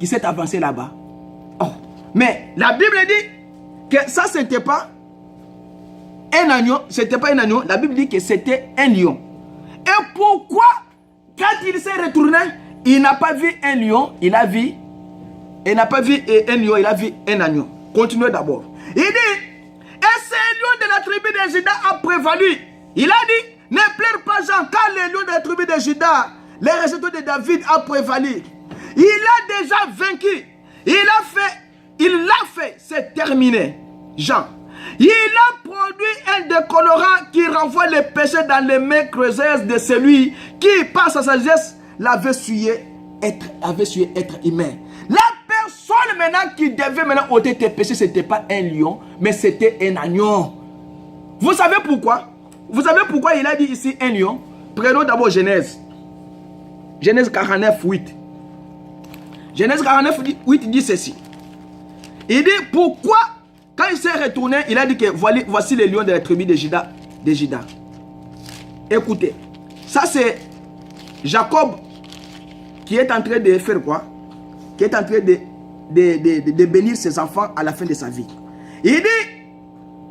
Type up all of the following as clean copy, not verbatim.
qui s'est avancé là-bas. Oh. Mais la Bible dit que ça, c'était pas un agneau. C'était pas un agneau. La Bible dit que c'était un lion. Et pourquoi, quand il s'est retourné, il n'a pas vu un lion, il a vu... Il n'a pas vu un lion, il a vu un agneau. Continuez d'abord. Il dit, et ce lion de la tribu de Juda a prévalu. Il a dit, ne pleure pas Jean, car le lion de la tribu de Juda, les résultats de David a prévalu. Il a déjà vaincu. Il l'a fait, c'est terminé. Jean. Il a produit un décolorant qui renvoie les péchés dans les mains creuses de celui qui, par sa sagesse, l'avait sué être humain. La personne maintenant qui devait maintenant ôter tes péchés, ce n'était pas un lion, mais c'était un agneau. Vous savez pourquoi? Vous savez pourquoi il a dit ici un lion? Prenons d'abord Genèse. Genèse 49, 8. Genèse 49, 8 dit ceci. Il dit pourquoi, quand il s'est retourné, il a dit que voici les lions de la tribu de Juda. Écoutez, ça c'est Jacob qui est en train de faire quoi? Qui est en train de bénir ses enfants à la fin de sa vie. Il dit,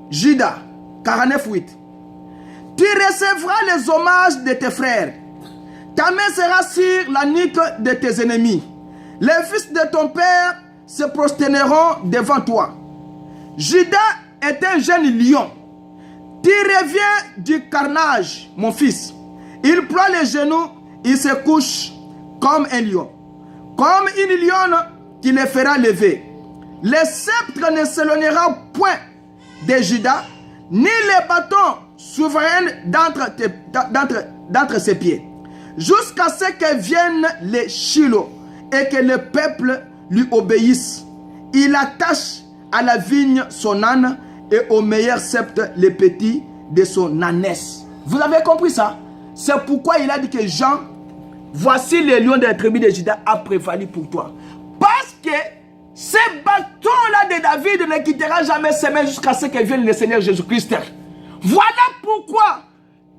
Juda, 49, 8. Tu recevras les hommages de tes frères. Ta main sera sur la nuque de tes ennemis. Les fils de ton père se prosterneront devant toi. Juda est un jeune lion. Tu reviens du carnage, mon fils. Il ploie les genoux, il se couche comme un lion. Comme une lionne qui le fera lever. Le sceptre ne s'éloignera point de Juda, ni les bâtons souverains d'entre ses pieds, jusqu'à ce que viennent les Shiloh et que le peuple lui obéisse. Il attache à la vigne son âne et au meilleur sceptre les petits de son ânesse. Vous avez compris ça? C'est pourquoi il a dit que Jean, voici le lion de la tribu de Juda a prévalu pour toi. Parce que ce bâton-là de David ne quittera jamais ses mains jusqu'à ce que vienne le Seigneur Jésus-Christ. Voilà pourquoi,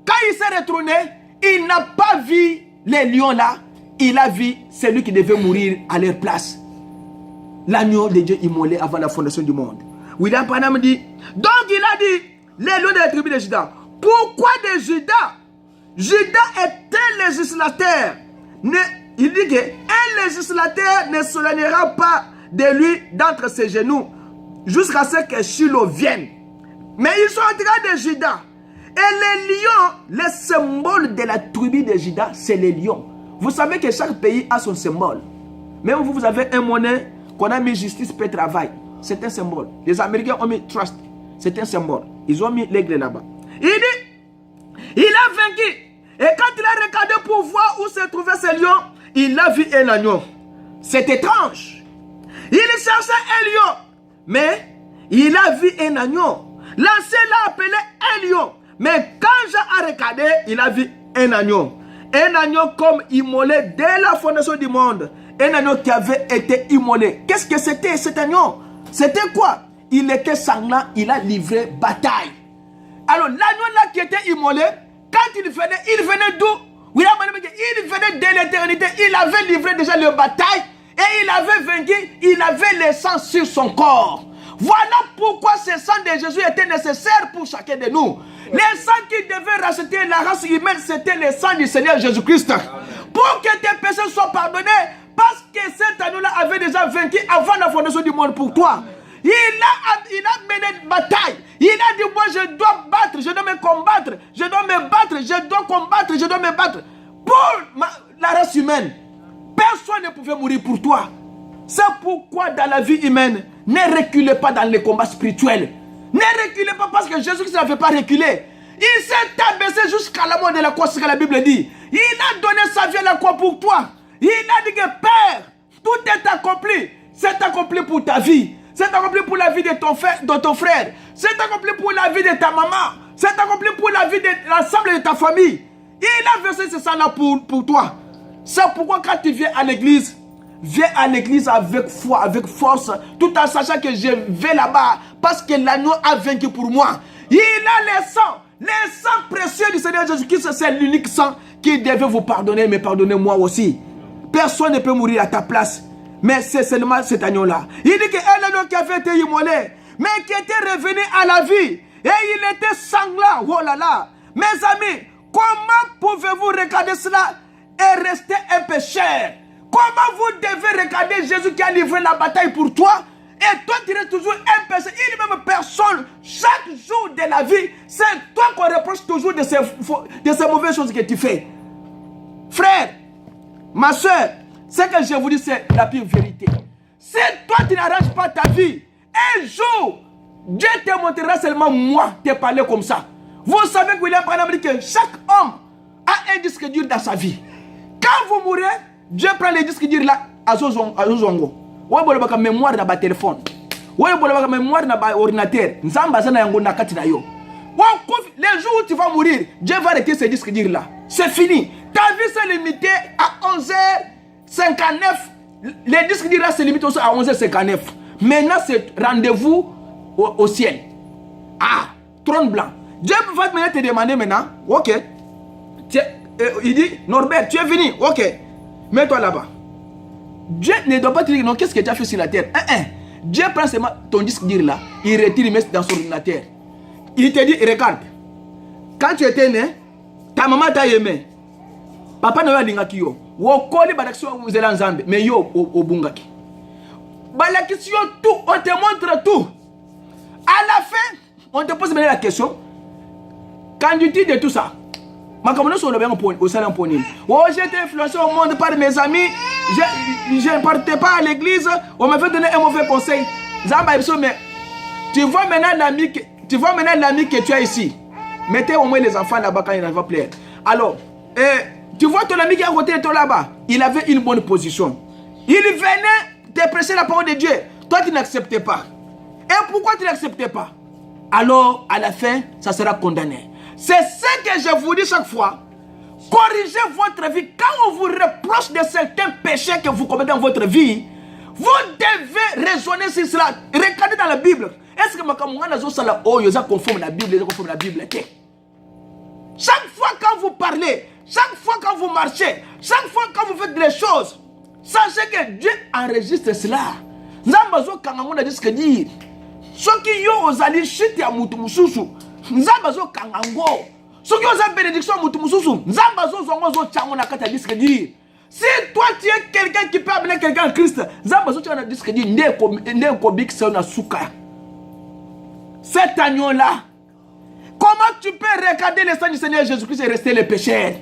quand il s'est retourné, il n'a pas vu les lions-là. Il a vu celui qui devait mourir à leur place. L'agneau de Dieu immolé avant la fondation du monde. William Branham dit, donc il a dit, les lions de la tribu de Juda. Pourquoi de Juda? Juda est un législateur. Il dit qu'un législateur ne s'éloignera pas de lui d'entre ses genoux jusqu'à ce que Shiloh vienne. Mais ils sont en train de Juda. Et les lions, le symbole de la tribu de Juda, c'est les lions. Vous savez que chaque pays a son symbole. Même vous avez un monnaie qu'on a mis justice, paix, travail. C'est un symbole. Les Américains ont mis trust. C'est un symbole. Ils ont mis l'aigle là-bas. Il dit, il a vaincu. Et quand il a regardé pour voir où se trouvait ce lion, il a vu un agneau. C'est étrange. Il cherchait un lion, mais il a vu un agneau. L'ancien l'a appelé un lion. Mais quand j'ai regardé, il a vu un agneau. Un agneau comme immolé dès la fondation du monde. Un agneau qui avait été immolé. Qu'est-ce que c'était cet agneau? C'était quoi? Il était sanglant, il a livré bataille. Alors l'agneau là qui était immolé, quand il venait d'où? Il venait de l'éternité. Il avait livré déjà la bataille et il avait vaincu. Il avait le sang sur son corps. Voilà pourquoi ce sang de Jésus était nécessaire pour chacun de nous. Le sang qui devait racheter la race humaine, c'était le sang du Seigneur Jésus-Christ. Pour que tes péchés soient pardonnés, parce que cet agneau-là avait déjà vaincu avant la fondation du monde pour toi. Il a mené une bataille. Il a dit, moi je dois battre, je dois me combattre, je dois me battre, je dois combattre, je dois me battre. Pour la race humaine, personne ne pouvait mourir pour toi. C'est pourquoi dans la vie humaine, ne reculez pas dans les combats spirituels. Ne reculez pas parce que Jésus-Christ n'avait pas reculé. Il s'est abaissé jusqu'à la mort de la croix, ce que la Bible dit. Il a donné sa vie à la croix pour toi. Il a dit que Père, tout est accompli. C'est accompli pour ta vie. C'est accompli pour la vie de ton frère. C'est accompli pour la vie de ta maman. C'est accompli pour la vie de l'ensemble de ta famille. Il a versé ce sang-là pour toi. C'est pourquoi quand tu viens à l'église avec foi, avec force, tout en sachant que je vais là-bas parce que l'agneau a vaincu pour moi. Il a le sang précieux du Seigneur Jésus-Christ, c'est l'unique sang qui devait vous pardonner, mais pardonnez-moi aussi. Personne ne peut mourir à ta place. Mais c'est seulement cet agneau-là. Il dit que l'agneau qui avait été immolé, mais qui était revenu à la vie. Et il était sanglant. Oh là là. Mes amis, comment pouvez-vous regarder cela et rester un pécheur? Comment vous devez regarder Jésus qui a livré la bataille pour toi et toi tu restes toujours un pécheur? Il n'est même personne. Chaque jour de la vie, c'est toi qu'on reproche toujours de ces mauvaises choses que tu fais. Frère, ma soeur, ce que je vous dis, c'est la pure vérité. Si toi tu n'arranges pas ta vie, un jour, Dieu te montrera seulement moi te parler comme ça. Vous savez que William Branham dit que chaque homme a un disque dur dans sa vie. Quand vous mourrez, Dieu prend les disques durs là à Zozongo. Vous avez une mémoire dans votre téléphone. Vous avez une mémoire dans votre ordinateur. Les jours où tu vas mourir, Dieu va arrêter ces disques durs là. C'est fini. Ta vie s'est limitée à 11h59. Les disques durs là se limitent aussi à 11h59. Maintenant, c'est rendez-vous au ciel. Ah, trône blanc. Dieu va te demander maintenant, ok. Il dit, Norbert, tu es venu, ok. Mets-toi là-bas. Dieu ne doit pas te dire, non, qu'est-ce que tu as fait sur la terre? Dieu prend seulement ton disque dur là, il retire, il met dans son ordinateur. Il te dit, regarde, quand tu étais né, ta maman t'a aimé. Papa n'a pas dit que yo. Wokoli badaksio vous êtes en Zambie, mais yo au bungaki. Balakisio tout, on te montre tout. À la fin, on te pose maintenant la question. Quand tu dis de tout ça, oh, j'ai été influencé au monde par mes amis. Je ne partais pas à l'église. On m'a fait donner un mauvais conseil. Mais tu vois maintenant l'ami que tu as ici. Mettez au moins les enfants là-bas quand il va plaire. Alors, tu vois ton ami qui est à côté de toi là-bas. Il avait une bonne position. Il venait te prêcher la parole de Dieu. Toi, tu n'acceptais pas. Et pourquoi tu n'acceptais pas? Alors, à la fin, ça sera condamné. C'est ce que je vous dis chaque fois. Corrigez votre vie. Quand on vous reproche de certains péchés que vous commettez dans votre vie, vous devez raisonner sur cela. Regardez dans la Bible. Est-ce que je conforme la Bible? Chaque fois quand vous parlez, chaque fois quand vous marchez, chaque fois quand vous faites des choses, sachez que Dieu enregistre cela. Nzambazo kangamuna dit ce que dit. Ceux qui ont osali chute à Moutumususu, Nzambazo kangango. Ceux qui ont bénédiction à Moutumususu, Nzambazo zongozo tchamona kata dit ce que dit. Si toi tu es quelqu'un qui peut amener quelqu'un en Christ, Nzambazo tchamona dit ce que dit. Ndé kobik se na suka. Cet agneau-là, comment tu peux regarder le sang du Seigneur Jésus-Christ et rester le pécheur?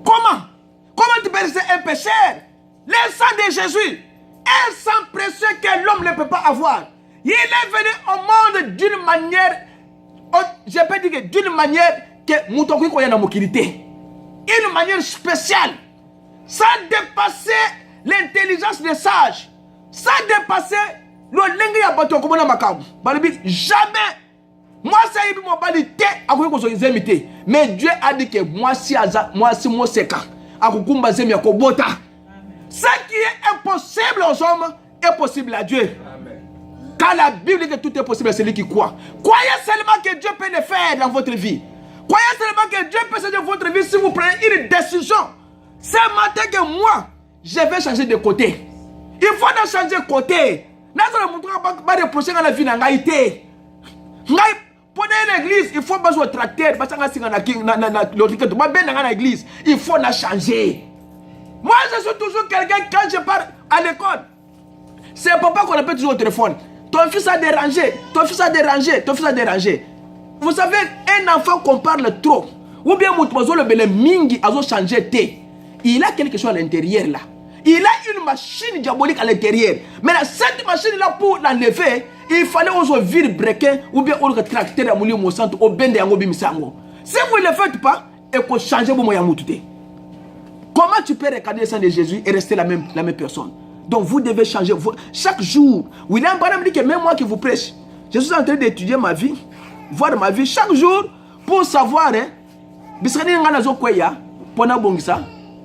Comment? Comment tu peux rester un pécheur? Le sang de Jésus, un sang précieux que l'homme ne peut pas avoir. Il est venu au monde d'une manière, je peux dire que d'une manière que Moutokui Koyana Mokirité. Une manière spéciale. Ça dépassait l'intelligence des sages. Ça dépassait le lengue ya bato komona makamu. Jamais. Moi ça y est mon balité à quoi qu'on imité. Mais Dieu a dit que moi si moi seka à kukumba zemi akobota. Ce qui est impossible aux hommes est possible à Dieu. Amen. Quand la Bible dit que tout est possible à celui qui croit. Croyez seulement que Dieu peut le faire dans votre vie. Croyez seulement que Dieu peut changer votre vie si vous prenez une décision. Ce matin que moi, je vais changer de côté. Il faut donc changer de côté. Pas reprocher dans la vie d'Angaïté. Pour une église, il faut pas jouer au tracteur. Il faut la changer. Moi, je suis toujours quelqu'un, quand je pars à l'école, c'est papa qu'on appelle toujours au téléphone. Ton fils a dérangé, ton fils a dérangé, ton fils a dérangé. Vous savez, un enfant qu'on parle trop, ou bien le bel mingi a changé té. Il a quelque chose à l'intérieur là. Il a une machine diabolique à l'intérieur. Mais cette machine là, pour l'enlever, il fallait aussi virer brequin ou bien on tracteur à moulir au centre au ben de yango bimisango. Si vous ne le faites pas, il faut changer vos moyens moutouté. Comment tu peux regarder le sang de Jésus et rester la même personne? Donc vous devez changer. Chaque jour, William Branham dit que même moi qui vous prêche, je suis en train d'étudier ma vie, voir ma vie chaque jour pour savoir, bisani ngana zo kweya, pona bongisa,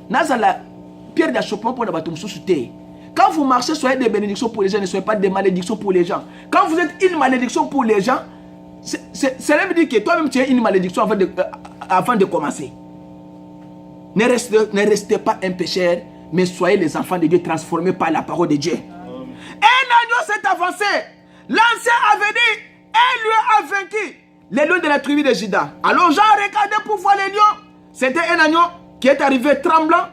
nazala pierre d'achoppement pour la bateau sous-souté. Quand vous marchez, soyez des bénédictions pour les gens, ne soyez pas des malédictions pour les gens. Quand vous êtes une malédiction pour les gens, cela veut dire que toi-même tu es une malédiction avant de commencer. Ne restez pas un pécheur, mais soyez les enfants de Dieu transformés par la parole de Dieu. agneau s'est avancé. L'ancien avait dit, un lion a vaincu les lions de la tribu de Juda. Alors Jean a regardé pour voir les lions. C'était un agneau qui est arrivé tremblant,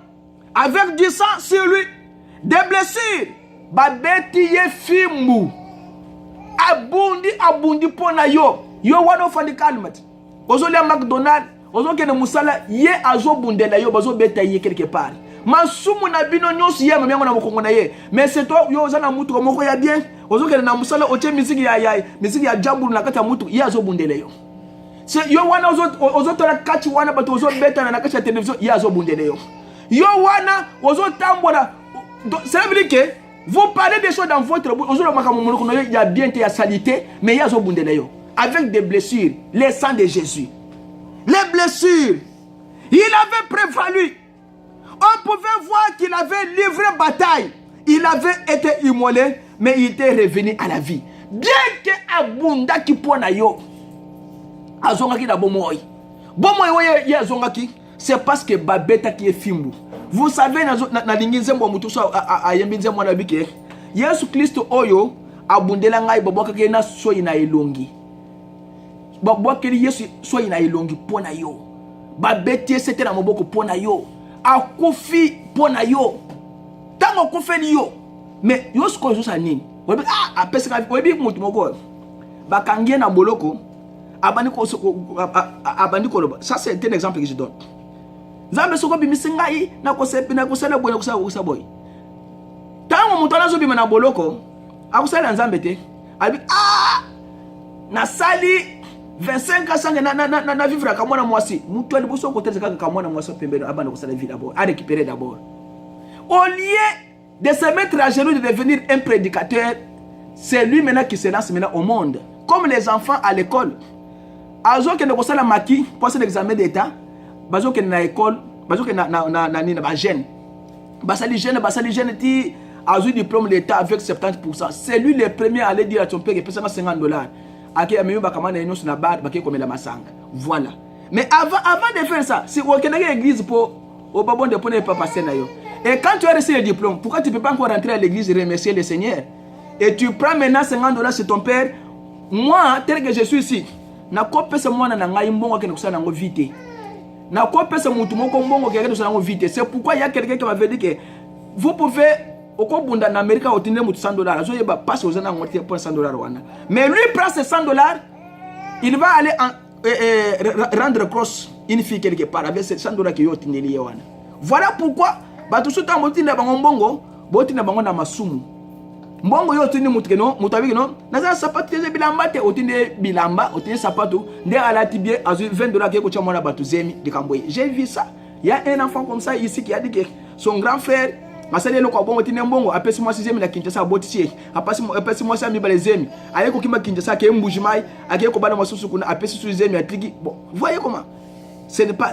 avec du sang sur lui, des blessures. Babeti ye fimbu. Abundi pona yo. Yo wano fandi kalmat. Ozo le McDonald's. Ozo kene musala ye azo bundela yo bazo beta ye quelque part. Masumu na bino nyonsi ye mamiango na mokongo na ye. Mais c'est toi yo oza na mutu moko ya bien. Ozo kene na musala oche misiki ya jambulu na kati ya mutu ye azo bundela yo. C'est yo wana ozo tola kati wana bato ozo beta na kati ya télévision ye azo bundela yo. Yo wana ozo tambola. Ça veut dire que vous parlez des choses dans votre bouche. Il y a bien, il y a salité, mais il y a avec des blessures, les sangs de Jésus. Les blessures, il avait prévalu. On pouvait voir qu'il avait livré bataille. Il avait été immolé, mais il était revenu à la vie. Bien que Abunda qui pona yo, azongaki da bomoy. Bomoy ye azongaki, c'est parce que Babeta qui est fimbu. Vous savez, na lingize mwa mutu so ayembinze mwana bike. Yesu Kristo oyo abundela ngai boboka ke na so ina elongi. Boboka ke Yesu so ina elongi pona yo. Babeti c'était na moboko pona yo. Akufi pona yo. Tango kufeli yo. Mais yo sko zo sa nini? Webi apesika webi mutu moko. Bakangie na boloko abandi ko ça c'est un exemple que je donne. Zambe soko bimisingai na kosela boy na kusala boy. Tango mutana zo bima na boloko, akusala nzambe te. Abi na sali 25 ans na vivre ka mwana mwasi. Mutu ali boso kote zaka ka mwana mwasi pembeni abana kosala vie d'abord, à récupérer d'abord. Au lieu de se mettre à genoux, de devenir un prédicateur, c'est lui maintenant qui se lance maintenant au monde. Comme les enfants à l'école. Azo ke ne kosala maki pour l'examen d'état. Bazo ke na école, bazo ke na jeune. Basali jeune ti azo diplôme d'état avec 70%. C'est lui le premier à aller dire à ton père que paye $50. Aki amemi bakama na ino na bar baki komela masanga. Voilà. Mais avant de faire ça, si vous avez l'église pour au babon de poner papa na yo. Et quand tu as reçu le diplôme, pourquoi tu ne peux pas encore rentrer à l'église et remercier le Seigneur? Et tu prends maintenant $50 sur ton père. Moi, tel que je suis ici, na kope se mwana na ngai mbongo ke kusana ngo vite. Na kope se mutu moko mbongo ke kusana ngo vite. C'est pourquoi il y a quelqu'un qui m'avait dit que vous pouvez au Kobunda en Amérique obtenir $100. Je vais passer aux ans pour $100 wana. Mais lui prend ces $100, il va aller rendre cross une fille quelque part avec ces $100 qui ont obtenu wana. Voilà pourquoi ba tout ce temps motina bango mbongo, botina bango na masumu. Mbongo yo tini mutkeno mutabiki no naza sapatu teze bilamba te otinde bilamba otinde sapatu nde ala tibie azu $20 ke ko chamona batu zemi de Kamboye. J'ai vu ça. Il y a un enfant comme ça ici qui a dit que son grand frère masali lo ko bongo tinde mbongo apesi moi 6e na Kinshasa botisie apesi moi 5 mibale zemi ayeko kima Kinshasa ke mbujimai akeko bana masusu kuna apesi 6e ya triki. Bon, voyez comment c'est pas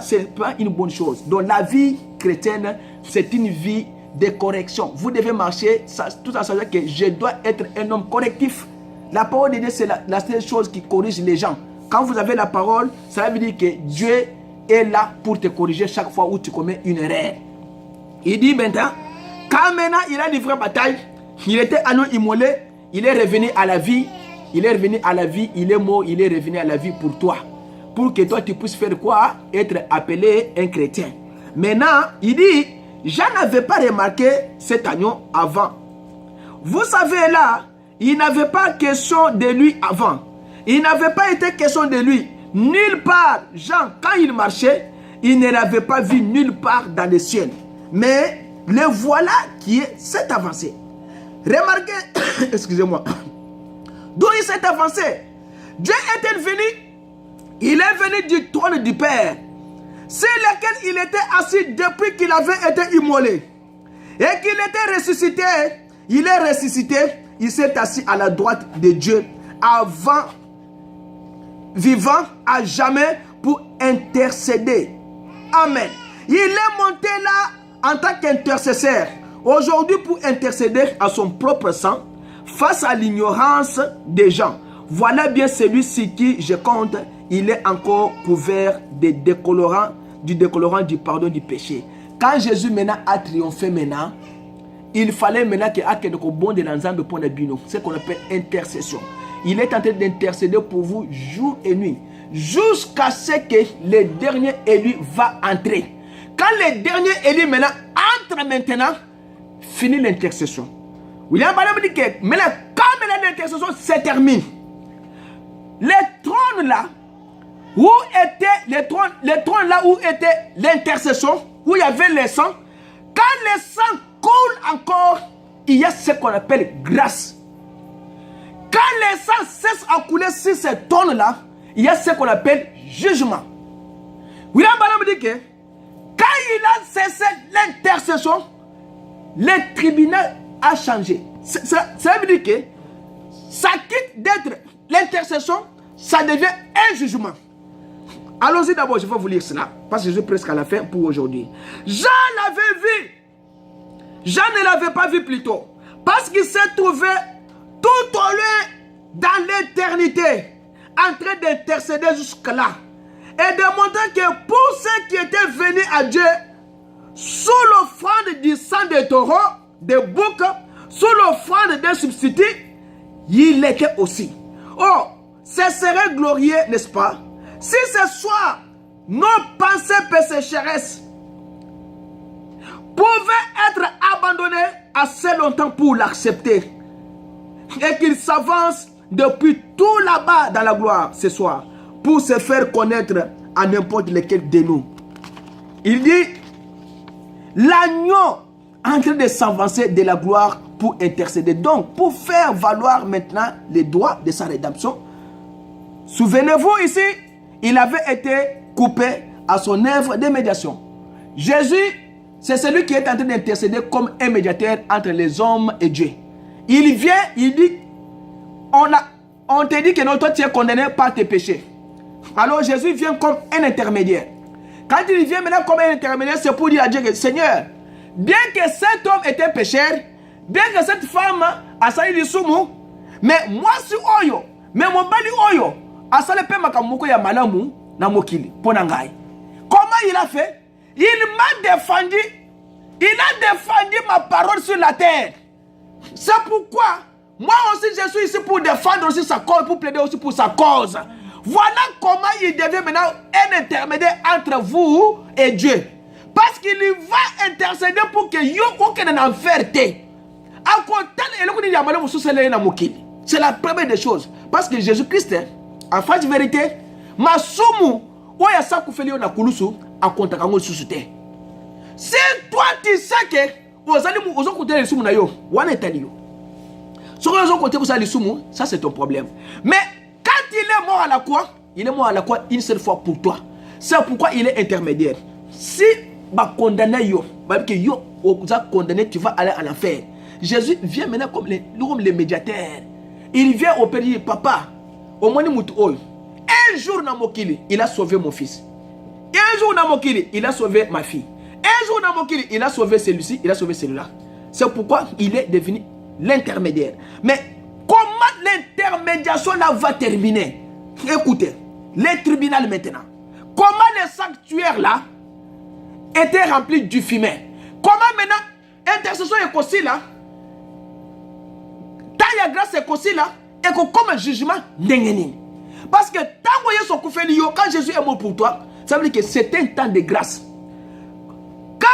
une bonne chose. Donc la vie chrétienne c'est une vie de correction. Vous devez marcher tout en sachant que je dois être un homme correctif. La parole de Dieu, c'est la seule chose qui corrige les gens. Quand vous avez la parole, ça veut dire que Dieu est là pour te corriger chaque fois où tu commets une erreur. Il dit maintenant, quand maintenant il a livré bataille, il était à nous immolé, il est revenu à la vie, il est revenu à la vie, il est mort, il est revenu à la vie pour toi. Pour que toi tu puisses faire quoi? Être appelé un chrétien. Maintenant, il dit, je n'avais pas remarqué cet agneau avant. Vous savez là, il n'avait pas question de lui avant. Il n'avait pas été question de lui. Nulle part, Jean, quand il marchait, il ne l'avait pas vu nulle part dans le ciel. Mais le voilà qui s'est avancé. Remarquez, excusez-moi, d'où il s'est avancé. Dieu est venu, il est venu du trône du Père, sur lequel il était assis depuis qu'il avait été immolé. Et qu'il était ressuscité, il est ressuscité, il s'est assis à la droite de Dieu, avant, vivant à jamais pour intercéder. Amen. Il est monté là en tant qu'intercesseur, aujourd'hui pour intercéder à son propre sang, face à l'ignorance des gens. Voilà bien celui-ci qui, je compte, il est encore couvert de décolorant, du pardon du péché. Quand Jésus maintenant a triomphé maintenant, il fallait maintenant que Ake de bon de l'ensemble pour les binos, ce qu'on appelle intercession. Il est en train d'intercéder pour vous jour et nuit, jusqu'à ce que le dernier élu va entrer. Quand le dernier élu maintenant entre maintenant, finit l'intercession. William Branham dit que maintenant, quand l'intercession se termine, les trônes là, où était les trônes là où était l'intercession, où il y avait le sang, quand le sang coule encore, il y a ce qu'on appelle grâce. Quand le sang cesse à couler sur ces trônes là, il y a ce qu'on appelle jugement. William Branham dit que quand il a cessé l'intercession, le tribunal a changé. Ça veut dire que ça quitte d'être l'intercession, ça devient un jugement. Allons-y d'abord, je vais vous lire cela, parce que je suis presque à la fin pour aujourd'hui. Jean l'avait vu. Jean ne l'avait pas vu plus tôt, parce qu'il s'est trouvé tout au loin dans l'éternité, en train d'intercéder jusque-là, et de montrer que pour ceux qui étaient venus à Dieu, sous l'offrande du sang des taureaux, des boucs, sous l'offrande des substituts, il était aussi. Oh, ce serait glorieux, n'est-ce pas? Si ce soir, nos pensées pécheresse pouvaient être abandonnées assez longtemps pour l'accepter, et qu'il s'avance depuis tout là-bas dans la gloire ce soir, pour se faire connaître à n'importe lequel de nous. Il dit, l'agneau en train de s'avancer de la gloire pour intercéder. Donc, pour faire valoir maintenant les droits de sa rédemption. Souvenez-vous ici, il avait été coupé à son œuvre de médiation. Jésus, c'est celui qui est en train d'intercéder comme un médiateur entre les hommes et Dieu. Il vient, il dit, on te dit que non, toi tu es condamné par tes péchés. Alors Jésus vient comme un intermédiaire. Quand il vient maintenant comme un intermédiaire, c'est pour dire à Dieu que Seigneur, bien que cet homme était pécheur, bien que cette femme a sali du sumu, mais moi si oyo, mais mon bali oyo, a sali pe makamoko ya malamu na mokili, ponangai. Comment il a fait? Il m'a défendu, il a défendu ma parole sur la terre. C'est pourquoi, moi aussi je suis ici pour défendre aussi sa cause, pour plaider aussi pour sa cause. Voilà comment il devient maintenant un intermédiaire entre vous et Dieu. Parce qu'il va intercéder pour que yo aucun enfer te. C'est la première des choses. Parce que Jésus-Christ, en fait, vérité, ma soumu, oya sa kufeli na kulusu, a kontakango susute. Si toi tu sais que, ozo kote le sumu na yo, wana etali yo. Si ozo kote ko sa le sumu, ça c'est ton problème. Mais quand il est mort à la croix, il est mort à la croix une seule fois pour toi. C'est pourquoi il est intermédiaire. Si bah condamné yo, bah que yo condamné, tu vas aller en enfer. Jésus vient maintenant comme le médiateur. Il vient au père, papa, au moins un jour dans Mokili, il a sauvé mon fils. Un jour dans Mokili, il a sauvé ma fille. Un jour dans Mokili, il a sauvé celui-ci, il a sauvé celui-là. C'est pourquoi il est devenu l'intermédiaire. Mais comment l'intermédiation là va terminer? Écoutez, le tribunal maintenant. Comment le sanctuaire là était rempli du fumet? Comment maintenant intercession est aussi là? Taille grâce est aussi là? Et que comme un jugement n'engeni. Parce que tant que quand Jésus est mort pour toi, ça veut dire que c'est un temps de grâce. Quand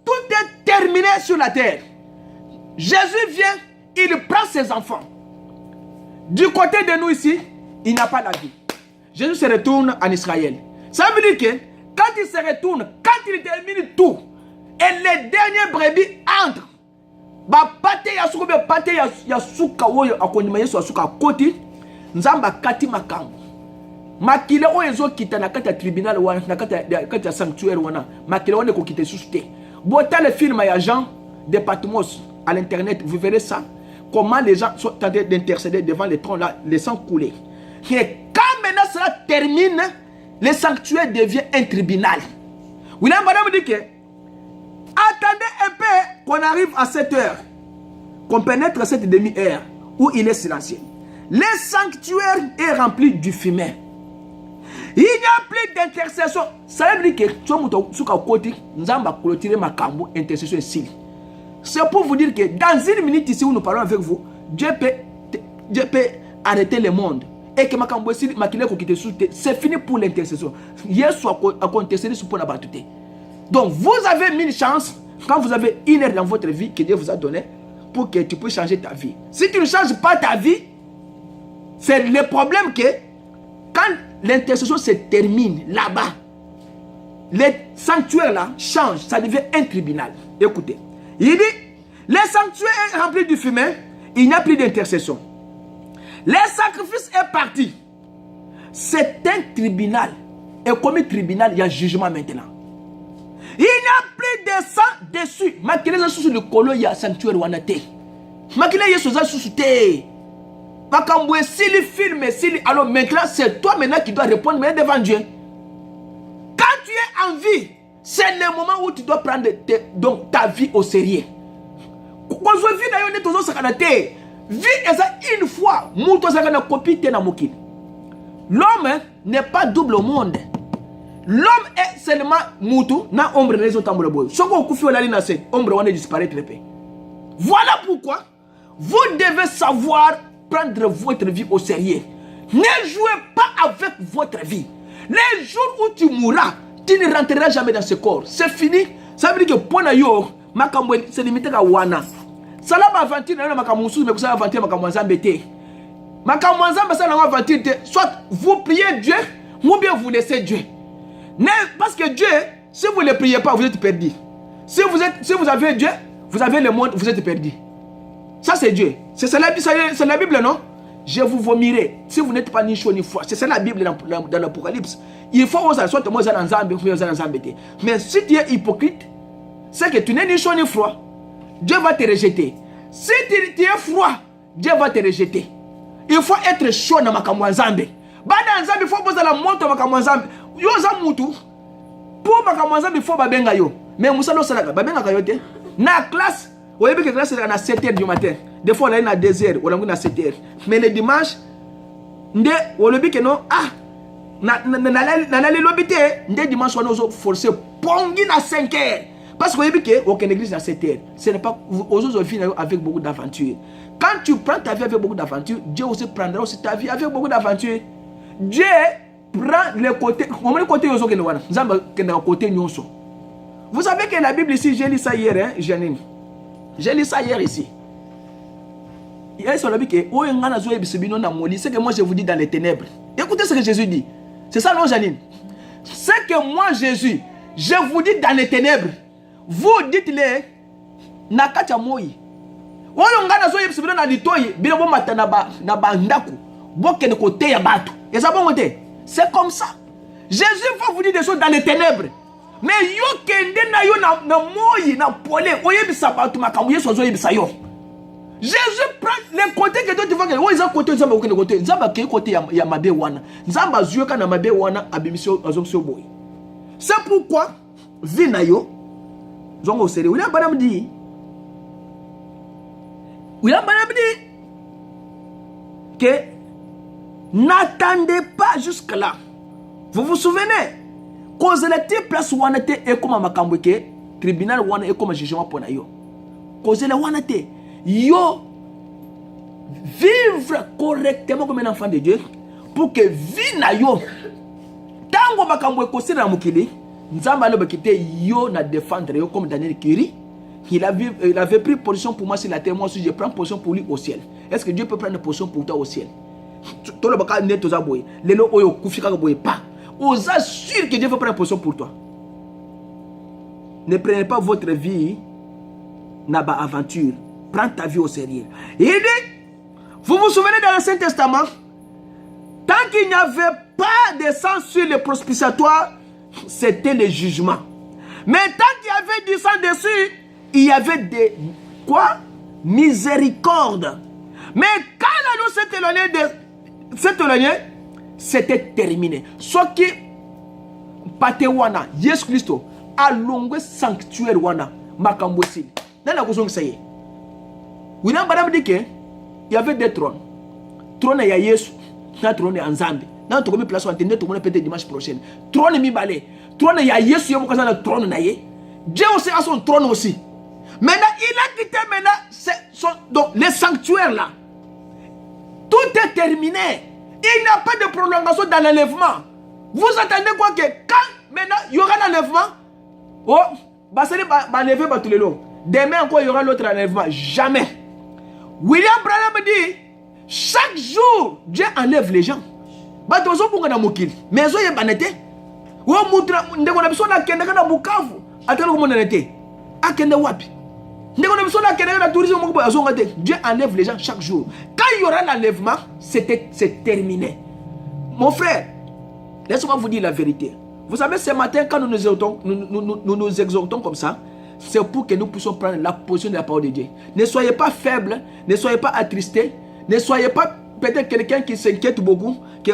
tout est terminé sur la terre, Jésus vient, il prend ses enfants. Du côté de nous ici, il n'a pas la vie. Jésus se retourne en Israël. Ça veut dire que quand il se retourne, quand il termine tout, et les derniers brebis entrent, bah pate ya suka be pate ya suka woyo akondima Yesu asuka koti nzamba kati makambo makile oyo ezo kita na kati ya tribunal wana na kati ya sanctuaire wana makile wana ko kite susute bota le film ya Jean de Patmos à l'internet, vous verrez ça, comment les gens sont en train d'intercéder devant les trônes là, les sangs coulés. Et quand maintenant cela termine, le sanctuaire devient un tribunal. William Branham dit que attendez un peu qu'on arrive à cette heure, qu'on pénètre cette demi-heure où il est silencieux. Le sanctuaire est rempli du fumet. Il n'y a plus d'intercession. Ça veut dire que tu as côté, nous avons clôturé ma cambo intercession ici. C'est pour vous dire que dans une minute ici où nous parlons avec vous, Dieu peut arrêter le monde. Et que c'est fini pour l'intercession. Donc vous avez mille chances quand vous avez une heure dans votre vie que Dieu vous a donné pour que tu puisses changer ta vie. Si tu ne changes pas ta vie, c'est le problème que quand l'intercession se termine là-bas, les sanctuaires là changent, ça devient un tribunal. Écoutez, il dit, les sanctuaires est rempli de fumée, il n'y a plus d'intercession. Les sacrifices est parti. C'est un tribunal. Et comme tribunal, il y a jugement maintenant. Il n'y a plus de sang dessus. Makile sous le colo, il y a sanctuaire wanate. Makile y a sous te. Makamboué, si le film, alors maintenant, c'est toi maintenant qui dois répondre devant Dieu. Quand tu es en vie, c'est le moment où tu dois prendre donc, ta vie au sérieux. Quand je vis dans une maison, c'est vie est une fois. L'homme n'est pas double au monde. L'homme est seulement moutou na ombre les autres boy. Ce qu'on confie la ligne c'est ombre on est disparaître. Voilà pourquoi vous devez savoir prendre votre vie au sérieux. Ne jouez pas avec votre vie. Les jours où tu mourras, tu ne rentreras jamais dans ce corps. C'est fini. Ça veut dire que pour yo makamwe c'est limité à wana. Ça la aventure na makamusu mais ça aventure makamwanza mbete. Makamwanza ça na aventure soit vous priez Dieu ou bien vous laissez Dieu. Parce que Dieu, si vous ne le priez pas, vous êtes perdu. Si vous avez Dieu, vous avez le monde, vous êtes perdu. Ça c'est Dieu. C'est la Bible, non? Je vous vomirai si vous n'êtes pas ni chaud ni froid. C'est ça la Bible dans l'Apocalypse. Il faut que soit moi mais si tu es hypocrite, c'est que tu n'es ni chaud ni froid. Dieu va te rejeter. Si tu es froid, Dieu va te rejeter. Il faut être chaud dans ma kamwanzambe. Bada nzambe il faut poser la montre dans ma kamwanzambe. Yo za mutu pour ma kamwanzambe il faut babenga yo. Mais musalo salaka babenga kayote. Na classe, vous voyez que classe est à 7h du matin. Des fois on est à 2h, on est à 7h. Mais le dimanche, nde wolobi que non ah na le lobité, nde dimanche on est forcé pongi na 5h. Parce que vous voyez que aucune église à 7h. Ce n'est pas aux autres filles avec beaucoup d'aventures. Quand tu prends ta vie avec beaucoup d'aventures, Dieu aussi prendra aussi ta vie avec beaucoup d'aventures. Dieu prend le côté, vous savez que la Bible ici, j'ai lu ça hier, hein, Janine. J'ai lu ça hier ici. Il y a sur la Bible c'est que moi je vous dis dans les ténèbres. Écoutez ce que Jésus dit. C'est ça non Janine? C'est que moi Jésus, je vous dis dans les ténèbres. Vous dites-le nakacha moi. Oyo ngana zo yebisibino na litoyi bilo bo matana na bandaku boke de côté ya bato. Et ça bon côté. C'est comme ça. Jésus va vous dire des choses dans les ténèbres. Mais yo kende na yo na moyi na polé oyebisa bato makambo yeso zo yebisa yo. Jésus prend les côtés que toi tu vois que wo isa côté nzamba okene côté nzamba ke côté ya mabe wana. Nzamba zuyoka na mabe wana abimisio azomsio boy. C'est pourquoi vie na yo zongo sérieux. William Branham dit que n'attendez pas jusque là. Vous vous souvenez? Cause la place wanate et comme makamboke tribunal wana et comme jugement pour na yo. Cause la wanate yo vivre correctement comme un enfant de Dieu pour que vie na yo tango makamboke ko sina mukili nzamba lo bakite yo na défendre yo comme Daniel Kiri. Il avait pris position pour moi sur la terre, moi aussi je prends position pour lui au ciel. Est-ce que Dieu peut prendre position pour toi au ciel? Tout le baka net aux aboyés. Les lots oyo kufika boye pas. Vous assure que Dieu veut prendre position pour toi. Ne prenez pas votre vie naba aventure. Prends ta vie au sérieux. Il dit, vous vous souvenez dans l'Ancien Testament, tant qu'il n'y avait pas de sang sur le propitiatoire, c'était le jugement. Mais tant qu'il y avait du sang dessus, il y avait des quoi? Miséricorde. Mais quand l'agneau s'est éloigné, c'était terminé. Ce qui Patewana, Jésus Christ, a longué sanctuaire wana, Makambousi. Dans la question que ça y est. William Branham dit qu'il y avait des trônes. Trône ya Yesu, na trône en Zambie. Dans tout comme place où attendait tout le monde peut-être dimanche prochain. Trône mi balé. Trône ya Yesu, il y a un trône na ye. Dieu aussi a son trône aussi. Maintenant, il a quitté maintenant donc, les sanctuaires là. Tout est terminé. Il n'y a pas de prolongation dans l'enlèvement. Vous attendez quoi que quand maintenant il y aura l'enlèvement, oh, bah c'est l'enlever tous les lots. Demain encore il y aura l'autre enlèvement. Jamais. William Branham dit, chaque jour, Dieu enlève les gens. Bah tu vas pour qu'on a moqué. Mais ils ont une banalité. Ou moutra, ndeko na biso na kende kana Bukavu. Atalo comment on était. A kende wapi. Ndeko na biso na kende na tourisme moko azonga te. Dieu enlève les gens chaque jour. Quand il y aura l'enlèvement, c'est terminé. Mon frère, laissez-moi vous dire la vérité. Vous savez, ce matin, quand nous nous exhortons comme ça, c'est pour que nous puissions prendre la position de la parole de Dieu. Ne soyez pas faibles, ne soyez pas attristés, ne soyez pas peut-être quelqu'un qui s'inquiète beaucoup, que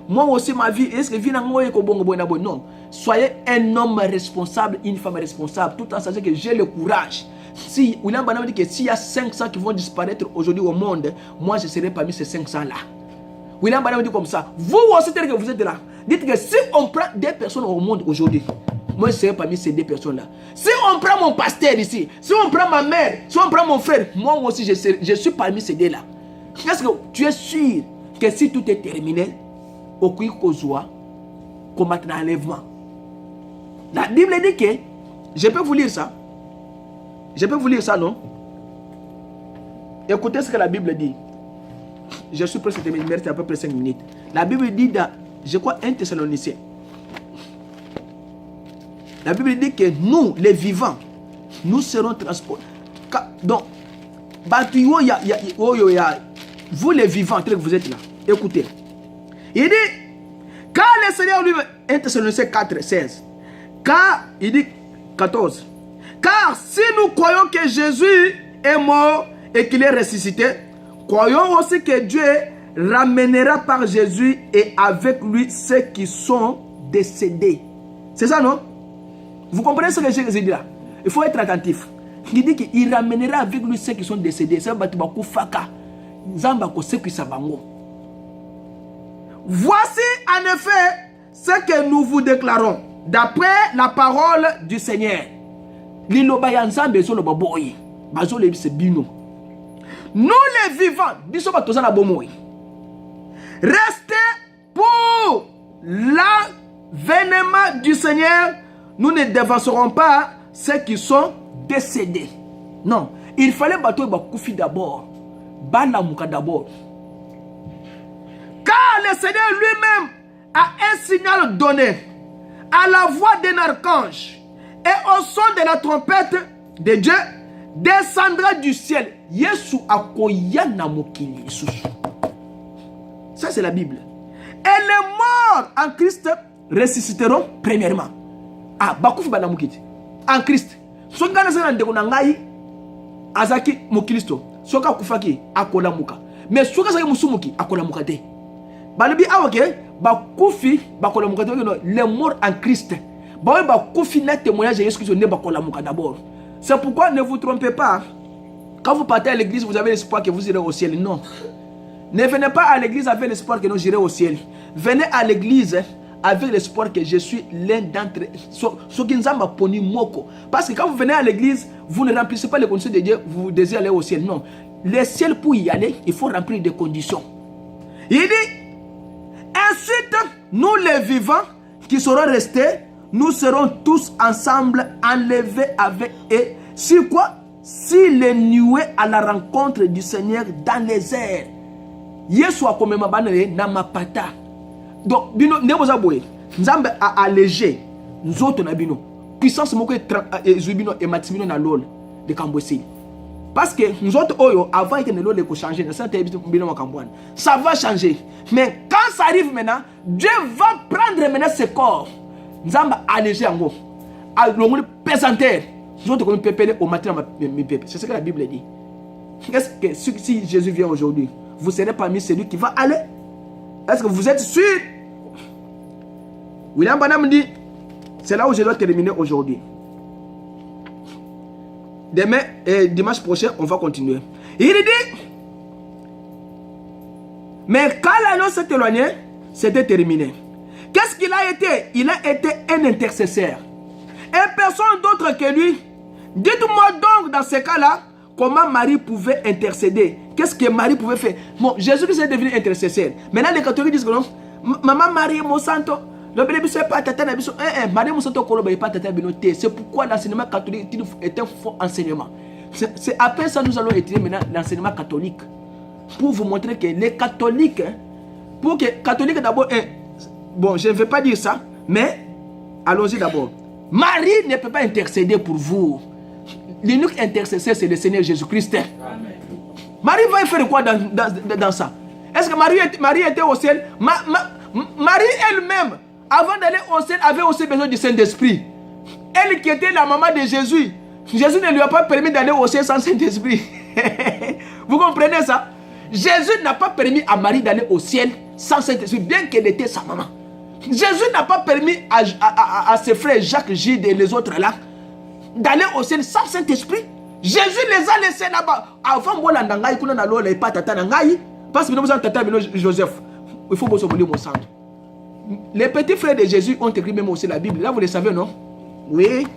moi aussi ma vie, est-ce que vie n'a pas. Non, soyez un homme responsable, une femme responsable, tout en sachant que j'ai le courage. Si William Branham dit que s'il y a 500 qui vont disparaître aujourd'hui au monde, moi je serai parmi ces 500 là. William Branham dit comme ça. Vous aussi tel que vous êtes là, dites que si on prend des personnes au monde aujourd'hui, moi je serai parmi ces deux personnes là. Si on prend mon pasteur ici, si on prend ma mère, si on prend mon frère, moi aussi je suis parmi ces deux là. Est-ce que tu es sûr que si tout est terminé, au Kouikozoa, comme un enlèvement? La Bible dit que, je peux vous lire ça. Je peux vous lire ça, non? Écoutez ce que la Bible dit. Je suis presque terminé, il me reste à peu près 5 minutes. La Bible dit dans, je crois, 1 Thessaloniciens. La Bible dit que nous, les vivants, nous serons transportés. Donc, vous les vivants, que vous êtes là, écoutez. Il dit, car le Seigneur lui, 1 Thessaloniciens 4, 16, car, il dit 14, car si nous croyons que Jésus est mort et qu'il est ressuscité, croyons aussi que Dieu ramènera par Jésus et avec lui ceux qui sont décédés. C'est ça, non? Vous comprenez ce que j'ai dit là? Il faut être attentif. Il dit qu'il ramènera avec lui ceux qui sont décédés. Voici en effet ce que nous vous déclarons d'après la parole du Seigneur. Nous les vivants, restez pour l'avènement du Seigneur. Nous ne dévancerons pas ceux qui sont décédés. Non, il fallait battre Bakoufi d'abord. Balamuka d'abord. Car le Seigneur lui-même a un signal donné à la voix d'un archange et au son de la trompette de Dieu descendra du ciel. Yesu akoyana mokili. Ça c'est la Bible. Et les morts en Christ ressusciteront premièrement. Ah, bakufi banamukiti. En Christ. Songa na ndeko na ngai azaki mokilisto. Soka kufaki akola muka. Mais soka saki musumuki akola muka te. Balobi awake bakufi bakola muka te. Les morts en Christ. Bakufi na témoignage de Jésus Christ ne bakola muka d'abord. C'est pourquoi ne vous trompez pas. Quand vous partez à l'église, vous avez l'espoir que vous irez au ciel. Non. Ne venez pas à l'église avec l'espoir que nous irons au ciel. Venez à l'église avec l'espoir que je suis l'un d'entre eux. Parce que quand vous venez à l'église, vous ne remplissez pas les conditions de Dieu, vous désirez aller au ciel. Non. Le ciel, pour y aller, il faut remplir des conditions. Il dit, ensuite, nous les vivants qui serons restés, nous serons tous ensemble enlevés avec eux. Sur quoi? Si les nuées à la rencontre du Seigneur dans les airs. Yesu a comme na mapata. Donc, bino neboza boye. Nzambe a allégé nous autres na bino. Puissance moko ezubino et matimino na lol de Kambwesi. Parce que nous autres oyo avant que le lol ko changer, ça ça va changer. Mais quand ça arrive maintenant, Dieu va prendre maintenant ce corps. Nzambe allégé en gros. A l'ongoli pesanteur. Nous autres comme pépé au matin mi pépé. C'est ce que la Bible dit. Est-ce que si Jésus vient aujourd'hui, vous serez parmi celui qui va aller? Est-ce que vous êtes sûr? William Branham dit, c'est là où je dois terminer aujourd'hui. Demain et dimanche prochain, on va continuer. Il dit, mais quand l'annonce s'est éloignée, c'était terminé. Qu'est-ce qu'il a été? Il a été un intercesseur. Et personne d'autre que lui Dites-moi donc dans ce cas-là, comment Marie pouvait intercéder? Qu'est-ce que Marie pouvait faire? Bon, Jésus-Christ est devenu intercesseur. Maintenant, les catholiques disent que non, Maman Marie Monsanto, c'est pourquoi l'enseignement catholique est un faux enseignement. C'est après ça que nous allons étudier maintenant l'enseignement catholique. Pour vous montrer que les catholiques, pour que catholiques d'abord, bon, je ne vais pas dire ça, mais allons-y d'abord. Marie ne peut pas intercéder pour vous. L'unique intercesseur, c'est le Seigneur Jésus-Christ. Marie va faire quoi dans ça? Est-ce que Marie était au ciel? Marie elle-même, avant d'aller au ciel, avait aussi besoin du Saint-Esprit. Elle qui était la maman de Jésus, Jésus ne lui a pas permis d'aller au ciel sans Saint-Esprit. Vous comprenez ça? Jésus n'a pas permis à Marie d'aller au ciel sans Saint-Esprit, bien qu'elle était sa maman. Jésus n'a pas permis à ses frères Jacques, Gilles et les autres là d'aller au ciel sans Saint-Esprit. Jésus les a laissés là-bas. Avant moi, parce que nous avons tata Joseph. Il faut que vous mon sang. Les petits frères de Jésus ont écrit même aussi la Bible. Là, vous le savez, non? Oui.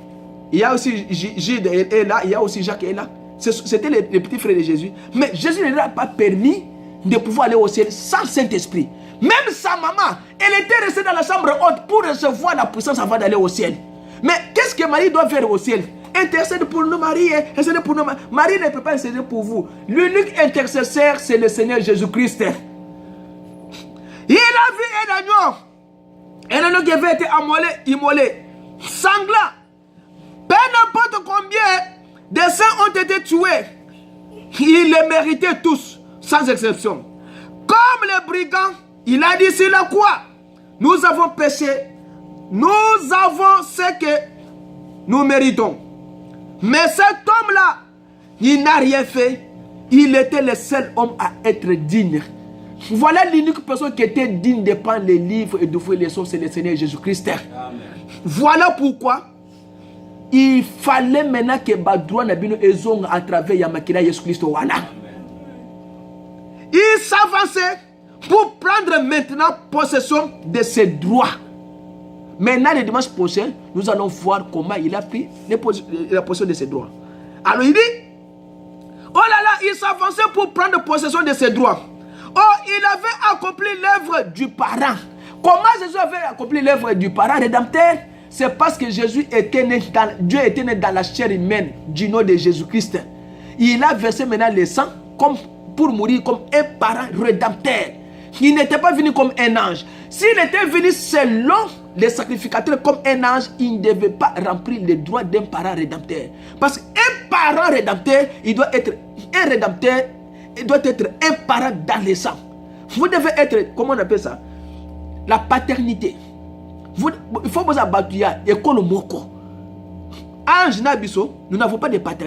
Il y a aussi Gilles est là. Il y a aussi Jacques est là. C'était les petits frères de Jésus. Mais Jésus ne leur a pas permis de pouvoir aller au ciel sans Saint-Esprit. Même sa maman, elle était restée dans la chambre haute pour recevoir la puissance avant d'aller au ciel. Mais qu'est-ce que Marie doit faire au ciel? Intercède pour nous, Marie. Intercède pour nous. Marie ne peut pas intercéder pour vous. L'unique intercesseur, c'est le Seigneur Jésus-Christ. Il a vu un agneau qui avait été immolé, sanglant. Peu importe combien de saints ont été tués, ils les méritaient tous, sans exception. Comme les brigands, il a dit sur la croix, nous avons péché, nous avons ce que nous méritons. Mais cet homme-là, il n'a rien fait. Il était le seul homme à être digne. Voilà l'unique personne qui était digne de prendre les livres et d'ouvrir les choses, c'est le Seigneur Jésus-Christ. Voilà pourquoi il fallait maintenant que Badroua Nabino Ezong à travers Yamakira Jésus-Christ. Il s'avançait pour prendre maintenant possession de ses droits. Maintenant, le dimanche prochain, nous allons voir comment il a pris la possession de ses droits. Alors il dit, oh là là, il s'avançait pour prendre possession de ses droits. Oh, il avait accompli l'œuvre du parent. Comment Jésus avait accompli l'œuvre du parent rédempteur? C'est parce que Jésus était né Dieu était né dans la chair humaine du nom de Jésus-Christ. Il a versé maintenant le sang comme pour mourir comme un parent rédempteur. Il n'était pas venu comme un ange. S'il était venu selon les sacrificateurs comme un ange, il ne devait pas remplir les droits d'un parent rédempteur. Parce qu'un parent rédempteur, il doit être un rédempteur, il doit être un parent dans le sang. Vous devez être, comment on appelle ça? La paternité. Il faut vous abattre et qu'on le moko. Ange Nabiso, nous n'avons pas de paternité.